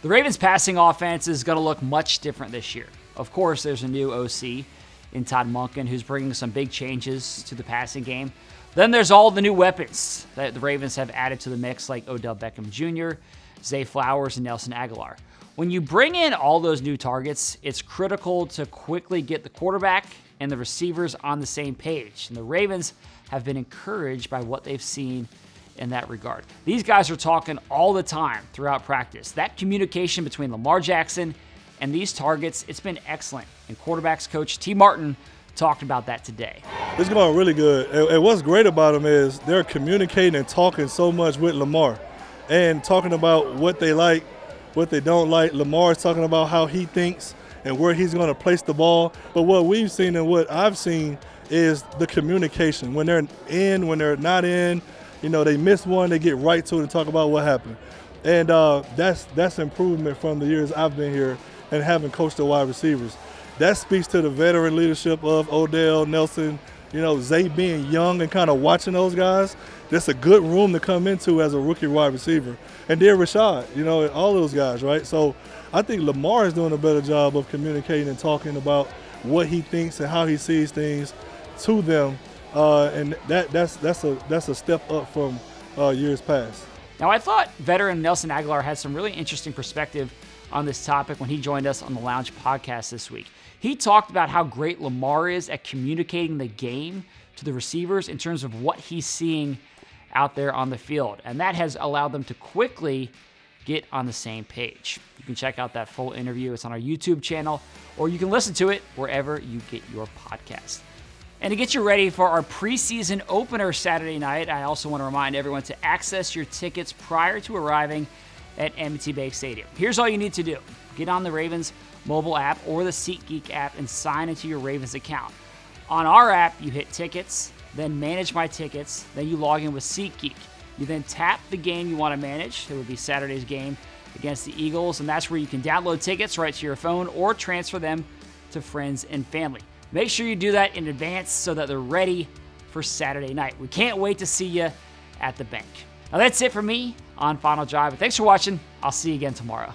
The Ravens' passing offense is going to look much different this year. Of course, there's a new OC in Todd Monken who's bringing some big changes to the passing game. Then there's all the new weapons that the Ravens have added to the mix, like Odell Beckham Jr., Zay Flowers, and Nelson Aguilar. When you bring in all those new targets, it's critical to quickly get the quarterback and the receivers on the same page. And the Ravens have been encouraged by what they've seen in that regard. These guys are talking all the time throughout practice. That communication between Lamar Jackson and these targets, it's been excellent. And quarterbacks coach T. Martin talked about that today. It's going really good. And what's great about them is they're communicating and talking so much with Lamar and talking about what they like, what they don't like. Lamar's talking about how he thinks and where he's going to place the ball. But what we've seen and what I've seen is the communication. When they're in, when they're not in, they miss one, they get right to it and talk about what happened. And that's improvement from the years I've been here and having coached the wide receivers. That speaks to the veteran leadership of Odell, Nelson, Zay being young and kind of watching those guys. That's a good room to come into as a rookie wide receiver. And then Rashad, all those guys, right? So I think Lamar is doing a better job of communicating and talking about what he thinks and how he sees things to them. And that's a step up from years past. Now, I thought veteran Nelson Aguilar had some really interesting perspective on this topic when he joined us on the Lounge podcast this week. He talked about how great Lamar is at communicating the game to the receivers in terms of what he's seeing out there on the field. And that has allowed them to quickly get on the same page. You can check out that full interview. It's on our YouTube channel, or you can listen to it wherever you get your podcast. And to get you ready for our preseason opener Saturday night, I also want to remind everyone to access your tickets prior to arriving at M&T Bank Stadium. Here's all you need to do. Get on the Ravens mobile app or the SeatGeek app and sign into your Ravens account. On our app, you hit Tickets, then Manage My Tickets, then you log in with SeatGeek. You then tap the game you want to manage. It would be Saturday's game against the Eagles, and that's where you can download tickets right to your phone or transfer them to friends and family. Make sure you do that in advance so that they're ready for Saturday night. We can't wait to see you at the bank. Now that's it for me on Final Drive. Thanks for watching. I'll see you again tomorrow.